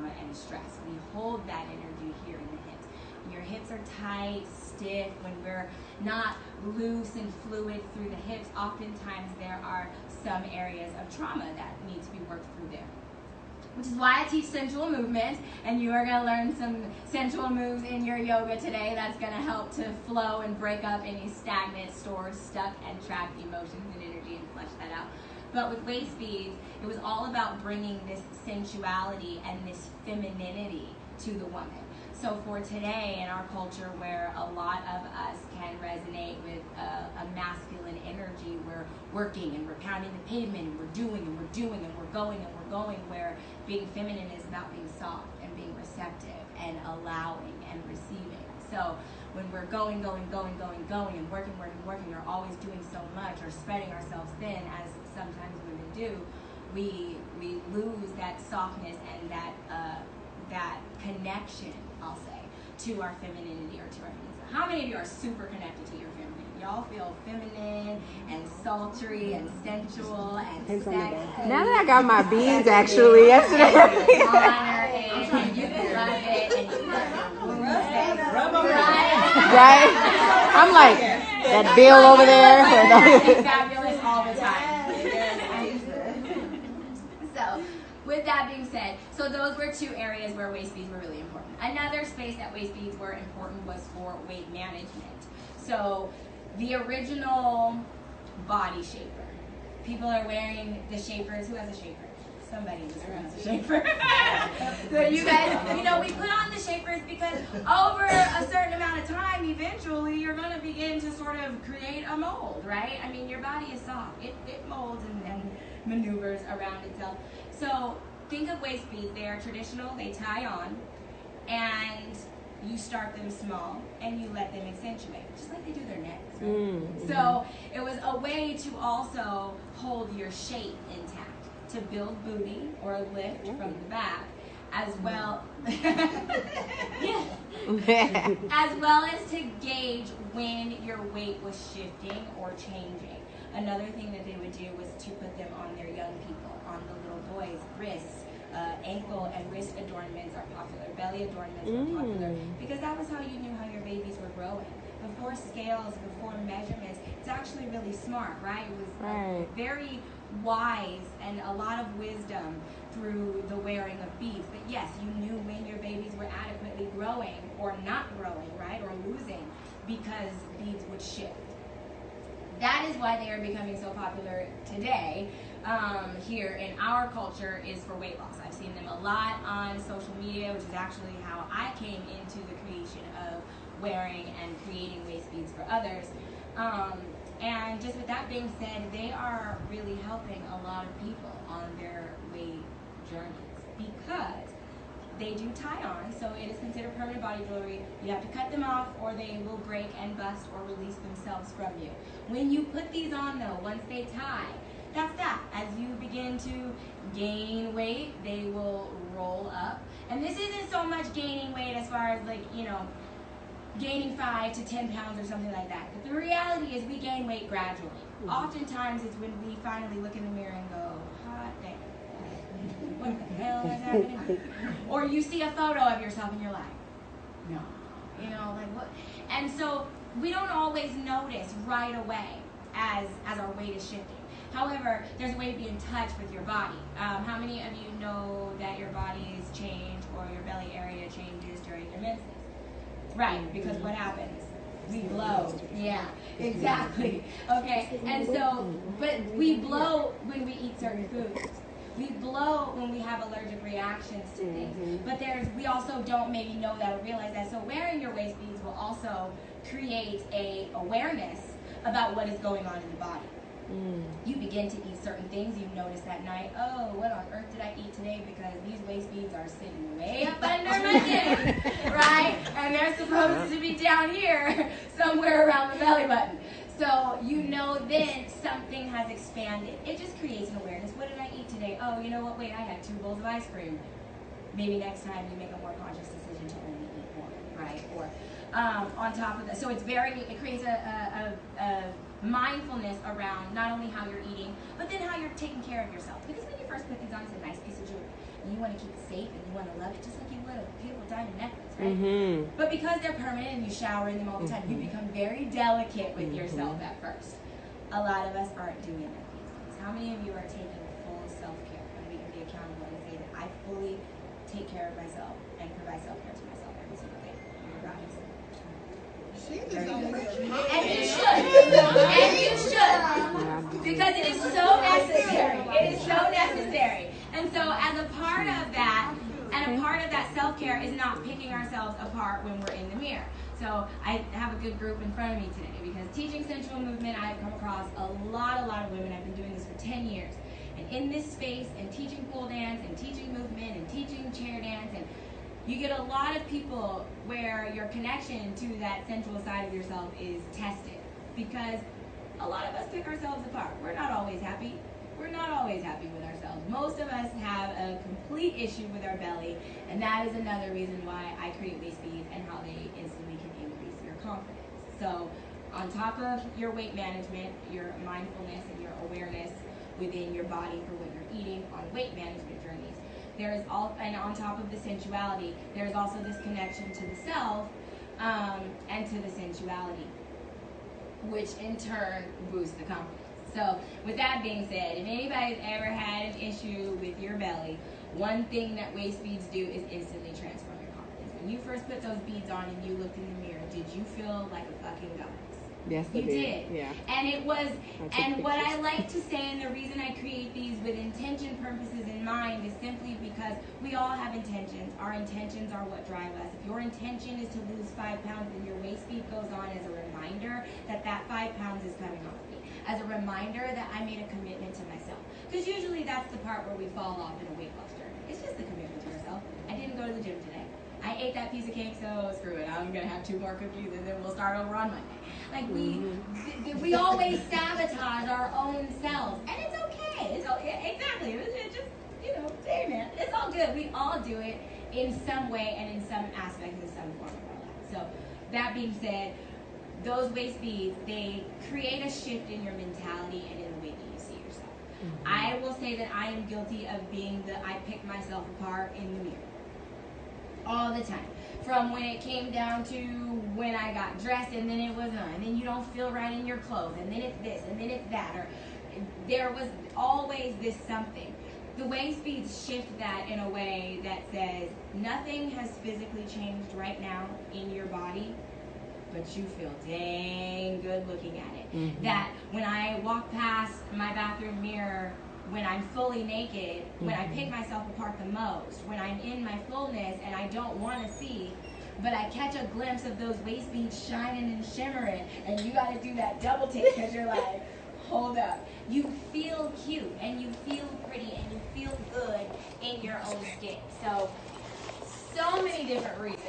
trauma and stress. We hold that energy here in the hips. When your hips are tight, stiff, when we're not loose and fluid through the hips, oftentimes there are some areas of trauma that need to be worked through there. Which is why I teach sensual movement, and you are going to learn some sensual moves in your yoga today that's going to help to flow and break up any stagnant, stored, stuck, and trapped emotions and energy and flush that out. But with Waistbeads, it was all about bringing this sensuality and this femininity to the woman. So for today in our culture where a lot of us can resonate with a masculine energy, we're working and we're pounding the pavement and we're doing and we're doing and we're going and we're going, where being feminine is about being soft and being receptive and allowing and receiving. So when we're going and working, or always doing so much or spreading ourselves thin, as sometimes women do, we lose that softness and that connection, I'll say, to our femininity or to our femininity. How many of you are super connected to your femininity? Y'all feel feminine and sultry and sensual and sexy. Now that I got my beads actually yesterday. Honor it, and you love it, and you love it. Right? I'm like, that bill over there. Fabulous all the time. So, with that being said, so those were two areas where Waistbeads were really important. Another space that Waistbeads were important was for weight management. So the original body shaper. People are wearing the shapers. Who has a shaper? Somebody in this room has a shaper. So you guys, we put on the shapers because over a certain amount of time, eventually you're going to begin to sort of create a mold, right? I mean, your body is soft. It molds and maneuvers around itself. So think of Waistbeads. They are traditional. They tie on, and you start them small and you let them accentuate, just like they do their necks, right? Mm-hmm. So it was a way to also hold your shape intact, to build booty or lift from the back, as well as well as to gauge when your weight was shifting or changing. Another thing that they would do was to put them on their young people, on the little boys' wrists. Ankle and wrist adornments are popular. Belly adornments were popular because that was how you knew how your babies were growing. Before scales, before measurements, it's actually really smart, right? It was very wise and a lot of wisdom through the wearing of beads. But yes, you knew when your babies were adequately growing or not growing, right? Or losing, because beads would shift. That is why they are becoming so popular today. Here in our culture is for weight loss. I've seen them a lot on social media, which is actually how I came into the creation of wearing and creating Waistbeads for others. And just with that being said, they are really helping a lot of people on their weight journeys because they do tie on, so it is considered permanent body jewelry. You have to cut them off or they will break and bust or release themselves from you. When you put these on though, once they tie, that's that. As you begin to gain weight, they will roll up. And this isn't so much gaining weight as far as gaining 5 to 10 pounds or something like that. But the reality is we gain weight gradually. Oftentimes it's when we finally look in the mirror and go, hot damn, what the hell is happening? Or you see a photo of yourself and you're like, no, what? And so we don't always notice right away as our weight is shifting. However, there's a way to be in touch with your body. How many of you know that your bodies change or your belly area changes during your menses? Right, because what happens? We blow. Yeah, exactly. Okay, and so, but we blow when we eat certain foods. We blow when we have allergic reactions to things. But we also don't maybe know that or realize that. So wearing your Waistbeads will also create a awareness about what is going on in the body. You begin to eat certain things. You notice that night, oh, what on earth did I eat today? Because these Waistbeads are sitting way up under my chin, right? And they're supposed to be down here, somewhere around the belly button. So you know then something has expanded. It just creates an awareness. What did I eat today? Oh, you know what? Wait, I had 2 bowls of ice cream. Maybe next time you make a more conscious decision to only eat 1, right? Or on top of that. So it creates a mindfulness around not only how you're eating, but then how you're taking care of yourself. Because when you first put these on, it's a nice piece of jewelry. You want to keep it safe and you want to love it just like you would a beautiful diamond necklace, right? But because they're permanent and you shower in them all the time, you become very delicate with yourself at first. A lot of us aren't doing that these days. How many of you are taking full self-care? And we can be accountable and say that I fully take care of myself and provide self-care to myself every single day. Your bodies. And you should. And you should. Because it is so necessary. It is so necessary. And so as a part of that, and a part of that self-care is not picking ourselves apart when we're in the mirror. So I have a good group in front of me today because teaching sensual movement, I've come across a lot of women. I've been doing this for 10 years. And in this space, and teaching pole dance, and teaching movement, and teaching chair dance, and you get a lot of people where your connection to that sensual side of yourself is tested. Because a lot of us pick ourselves apart. We're not always happy. We're not always happy with ourselves. Most of us have a complete issue with our belly, and that is another reason why I create Waistbeads and how they instantly can increase your confidence. So on top of your weight management, your mindfulness and your awareness within your body for what you're eating on weight management journeys, there is all, and on top of the sensuality, there is also this connection to the self and to the sensuality, which in turn boosts the confidence. So with that being said, if anybody's ever had an issue with your belly, one thing that Waistbeads do is instantly transform your confidence. When you first put those beads on and you looked in the mirror, did you feel like a fucking goddess? Yes, you did. Yeah. And it was, and what I like to say, and the reason I create these with intention purposes in mind is simply because we all have intentions. Our intentions are what drive us. If your intention is to lose 5 pounds, then your Waistbead goes on as a reminder that that 5 pounds is coming off me. As a reminder that I made a commitment to myself. Because usually that's the part where we fall off in a weight loss journey. It's just a commitment to yourself. I didn't go to the gym today. I ate that piece of cake, so screw it. I'm gonna have 2 more cookies and then we'll start over on Monday. Like we always sabotage our own selves, and it's okay. It's okay. Exactly. It's just, you know, hey man, it's all good. We all do it in some way and in some aspect, in some form of our life. So that being said, those Waistbeads, they create a shift in your mentality and in the way that you see yourself. I will say that I am guilty of being I pick myself apart in the mirror. All the time. From when it came down to when I got dressed and then it was and then you don't feel right in your clothes, and then it's this, and then it's that, or there was always this something. The Waistbeads shift that in a way that says nothing has physically changed right now in your body, but you feel dang good looking at it. That when I walk past my bathroom mirror, when I'm fully naked, when I pick myself apart the most, when I'm in my fullness and I don't want to see, but I catch a glimpse of those Waistbeads shining and shimmering, and you got to do that double take because you're like, hold up. You feel cute and you feel pretty and you feel good in your own skin. So many different reasons.